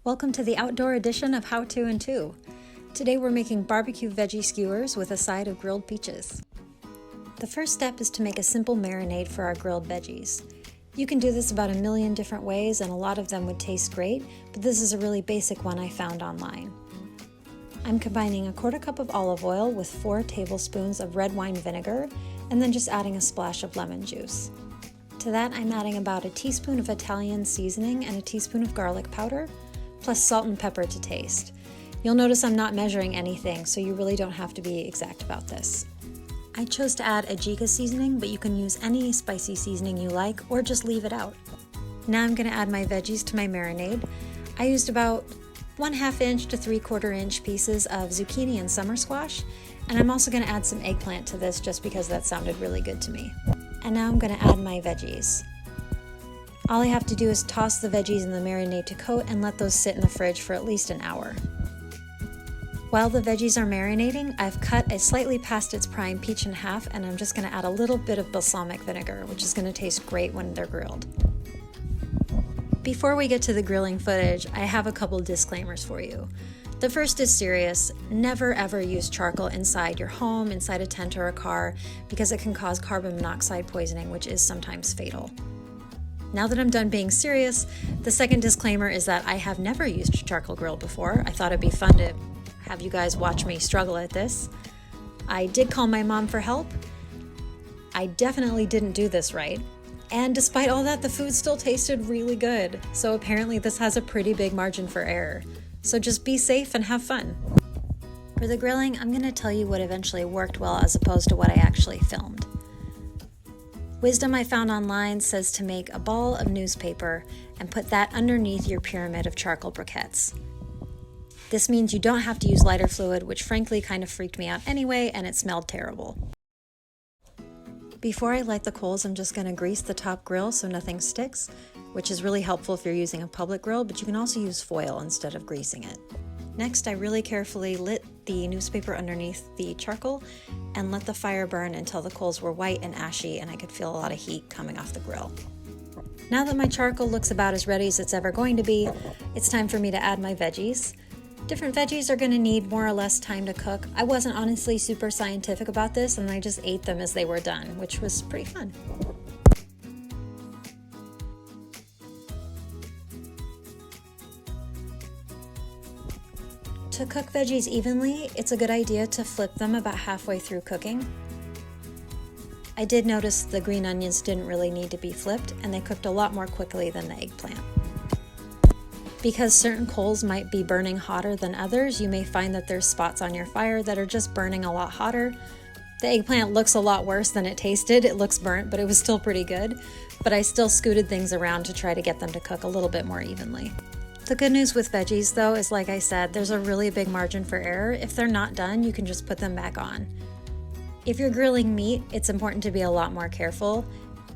Welcome to the outdoor edition of How To and Two. Today we're making BBQ Veggie Skewers with a side of grilled peaches. The first step is to make a simple marinade for our grilled veggies. You can do this about a million different ways and a lot of them would taste great, but this is a really basic one I found online. I'm combining a 1/4 cup of olive oil with 4 tablespoons of red wine vinegar and then just adding a splash of lemon juice. To that I'm adding about a teaspoon of Italian seasoning and a teaspoon of garlic powder, plus salt and pepper to taste. You'll notice I'm not measuring anything, so you really don't have to be exact about this. I chose to add Ajika seasoning, but you can use any spicy seasoning you like or just leave it out. Now I'm going to add my veggies to my marinade. I used about 1/2 inch to 3/4 inch pieces of zucchini and summer squash, and I'm also going to add some eggplant to this just because that sounded really good to me. And now I'm going to add my veggies. All I have to do is toss the veggies in the marinade to coat and let those sit in the fridge for at least an hour. While the veggies are marinating, I've cut a slightly past its prime peach in half, and I'm just going to add a little bit of balsamic vinegar, which is going to taste great when they're grilled. Before we get to the grilling footage, I have a couple disclaimers for you. The first is serious. Never ever use charcoal inside your home, inside a tent or a car, because it can cause carbon monoxide poisoning, which is sometimes fatal. Now that I'm done being serious, the second disclaimer is that I have never used charcoal grill before. I thought it'd be fun to have you guys watch me struggle at this. I did call my mom for help. I definitely didn't do this right. And despite all that, the food still tasted really good. So apparently this has a pretty big margin for error. So just be safe and have fun. For the grilling, I'm going to tell you what eventually worked well as opposed to what I actually filmed. Wisdom I found online says to make a ball of newspaper and put that underneath your pyramid of charcoal briquettes. This means you don't have to use lighter fluid, which frankly kind of freaked me out anyway, and it smelled terrible. Before I light the coals, I'm just going to grease the top grill so nothing sticks, which is really helpful if you're using a public grill, but you can also use foil instead of greasing it. Next, I really carefully lit the newspaper underneath the charcoal and let the fire burn until the coals were white and ashy and I could feel a lot of heat coming off the grill. Now that my charcoal looks about as ready as it's ever going to be, it's time for me to add my veggies. Different veggies are going to need more or less time to cook. I wasn't honestly super scientific about this and I just ate them as they were done, which was pretty fun. To cook veggies evenly, it's a good idea to flip them about halfway through cooking. I did notice the green onions didn't really need to be flipped, and they cooked a lot more quickly than the eggplant. Because certain coals might be burning hotter than others, you may find that there's spots on your fire that are just burning a lot hotter. The eggplant looks a lot worse than it tasted. It looks burnt, but it was still pretty good. But I still scooted things around to try to get them to cook a little bit more evenly. The good news with veggies, though, is like I said, there's a really big margin for error. If they're not done, you can just put them back on. If you're grilling meat, it's important to be a lot more careful,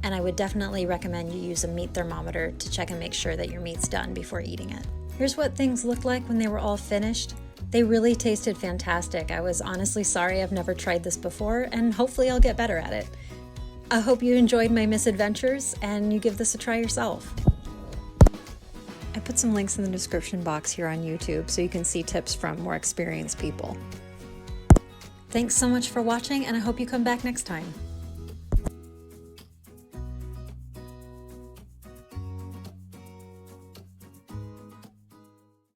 and I would definitely recommend you use a meat thermometer to check and make sure that your meat's done before eating it. Here's what things looked like when they were all finished. They really tasted fantastic. I was honestly sorry I've never tried this before, and hopefully I'll get better at it. I hope you enjoyed my misadventures, and you give this a try yourself. I put some links in the description box here on YouTube so you can see tips from more experienced people. Thanks so much for watching, and I hope you come back next time.